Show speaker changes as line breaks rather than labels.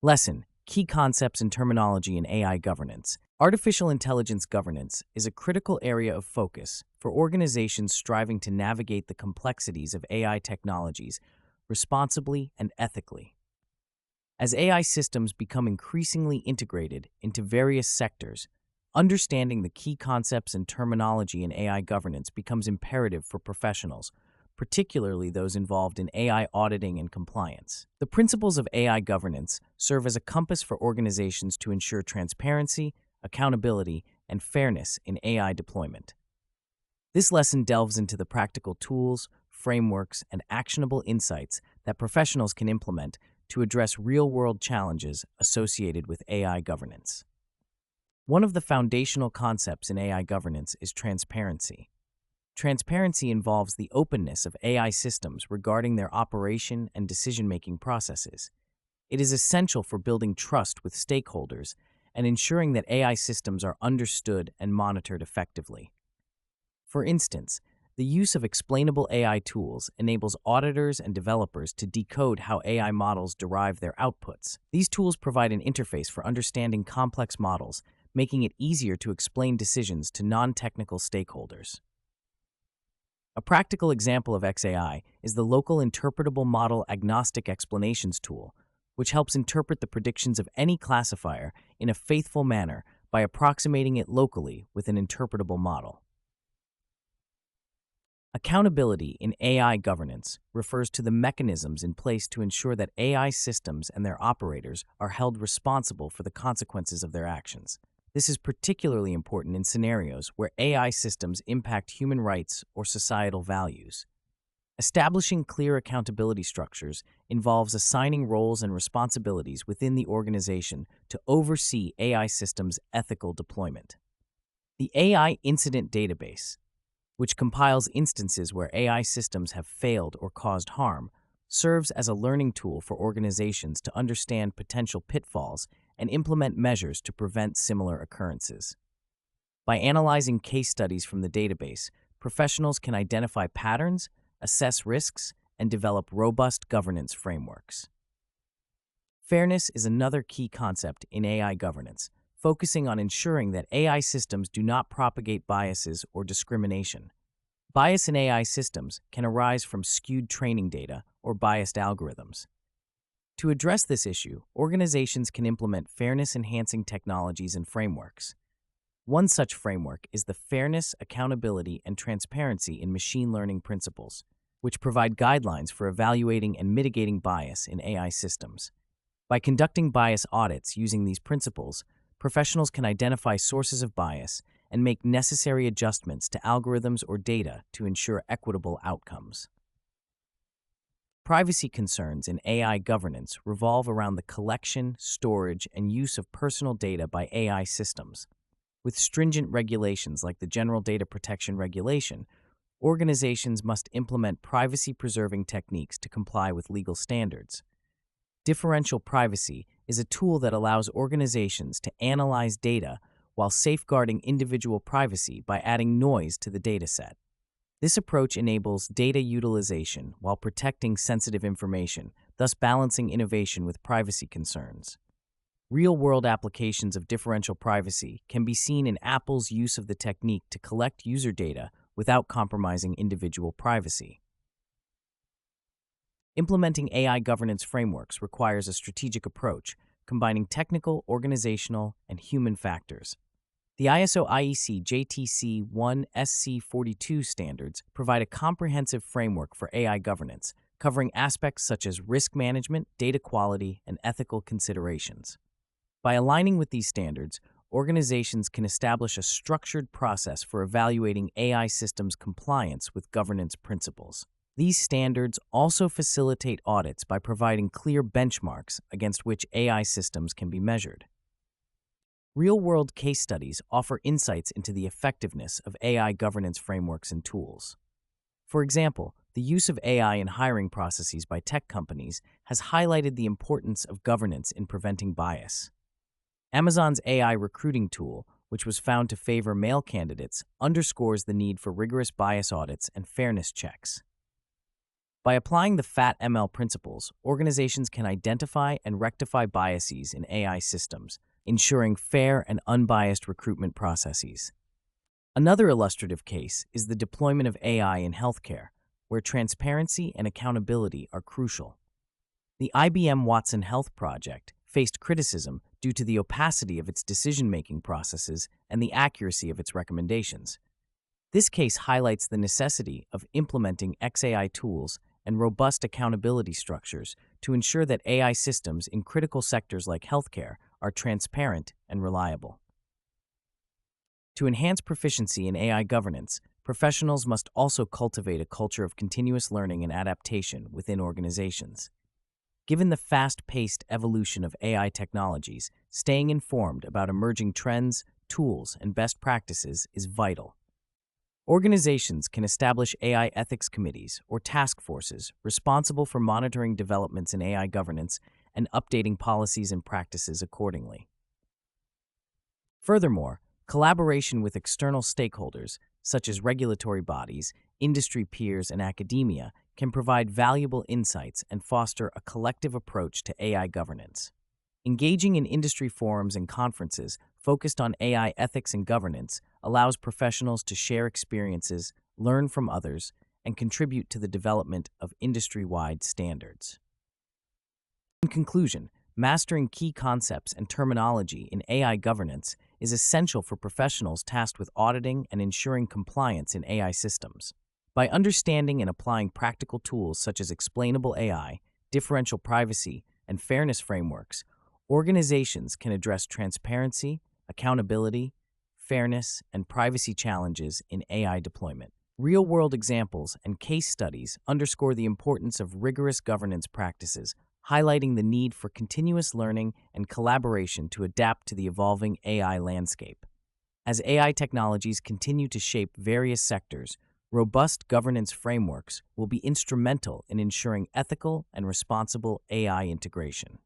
Lesson: Key Concepts and Terminology in AI Governance. Artificial intelligence governance is a critical area of focus for organizations striving to navigate the complexities of AI technologies responsibly and ethically. As AI systems become increasingly integrated into various sectors, understanding the key concepts and terminology in AI governance becomes imperative for professionals, particularly those involved in AI auditing and compliance. The principles of AI governance serve as a compass for organizations to ensure transparency, accountability, and fairness in AI deployment. This lesson delves into the practical tools, frameworks, and actionable insights that professionals can implement to address real-world challenges associated with AI governance. One of the foundational concepts in AI governance is transparency. Transparency involves the openness of AI systems regarding their operation and decision-making processes. It is essential for building trust with stakeholders and ensuring that AI systems are understood and monitored effectively. For instance, the use of explainable AI tools enables auditors and developers to decode how AI models derive their outputs. These tools provide an interface for understanding complex models, making it easier to explain decisions to non-technical stakeholders. A practical example of XAI is the local interpretable model agnostic explanations tool, which helps interpret the predictions of any classifier in a faithful manner by approximating it locally with an interpretable model. Accountability in AI governance refers to the mechanisms in place to ensure that AI systems and their operators are held responsible for the consequences of their actions. This is particularly important in scenarios where AI systems impact human rights or societal values. Establishing clear accountability structures involves assigning roles and responsibilities within the organization to oversee AI systems' ethical deployment. The AI Incident Database, which compiles instances where AI systems have failed or caused harm, serves as a learning tool for organizations to understand potential pitfalls and implement measures to prevent similar occurrences. By analyzing case studies from the database, professionals can identify patterns, assess risks, and develop robust governance frameworks. Fairness is another key concept in AI governance, focusing on ensuring that AI systems do not propagate biases or discrimination. Bias in AI systems can arise from skewed training data or biased algorithms. To address this issue, organizations can implement fairness-enhancing technologies and frameworks. One such framework is the Fairness, Accountability, and Transparency in Machine Learning Principles, which provide guidelines for evaluating and mitigating bias in AI systems. By conducting bias audits using these principles, professionals can identify sources of bias and make necessary adjustments to algorithms or data to ensure equitable outcomes. Privacy concerns in AI governance revolve around the collection, storage, and use of personal data by AI systems. With stringent regulations like the General Data Protection Regulation, organizations must implement privacy-preserving techniques to comply with legal standards. Differential privacy is a tool that allows organizations to analyze data while safeguarding individual privacy by adding noise to the dataset. This approach enables data utilization while protecting sensitive information, thus balancing innovation with privacy concerns. Real-world applications of differential privacy can be seen in Apple's use of the technique to collect user data without compromising individual privacy. Implementing AI governance frameworks requires a strategic approach, combining technical, organizational, and human factors. The ISO IEC JTC1 SC42 standards provide a comprehensive framework for AI governance, covering aspects such as risk management, data quality, and ethical considerations. By aligning with these standards, organizations can establish a structured process for evaluating AI systems' compliance with governance principles. These standards also facilitate audits by providing clear benchmarks against which AI systems can be measured. Real-world case studies offer insights into the effectiveness of AI governance frameworks and tools. For example, the use of AI in hiring processes by tech companies has highlighted the importance of governance in preventing bias. Amazon's AI recruiting tool, which was found to favor male candidates, underscores the need for rigorous bias audits and fairness checks. By applying the FAT-ML principles, organizations can identify and rectify biases in AI systems, ensuring fair and unbiased recruitment processes. Another illustrative case is the deployment of AI in healthcare, where transparency and accountability are crucial. The IBM Watson Health project faced criticism due to the opacity of its decision-making processes and the accuracy of its recommendations. This case highlights the necessity of implementing XAI tools and robust accountability structures to ensure that AI systems in critical sectors like healthcare are transparent and reliable. To enhance proficiency in AI governance, professionals must also cultivate a culture of continuous learning and adaptation within organizations. Given the fast-paced evolution of AI technologies, staying informed about emerging trends, tools, and best practices is vital. Organizations can establish AI ethics committees or task forces responsible for monitoring developments in AI governance and updating policies and practices accordingly. Furthermore, collaboration with external stakeholders, such as regulatory bodies, industry peers, and academia, can provide valuable insights and foster a collective approach to AI governance. Engaging in industry forums and conferences focused on AI ethics and governance allows professionals to share experiences, learn from others, and contribute to the development of industry-wide standards. In conclusion, mastering key concepts and terminology in AI governance is essential for professionals tasked with auditing and ensuring compliance in AI systems. By understanding and applying practical tools such as explainable AI, differential privacy, and fairness frameworks, organizations can address transparency, accountability, fairness, and privacy challenges in AI deployment. Real-world examples and case studies underscore the importance of rigorous governance practices, highlighting the need for continuous learning and collaboration to adapt to the evolving AI landscape. As AI technologies continue to shape various sectors, robust governance frameworks will be instrumental in ensuring ethical and responsible AI integration.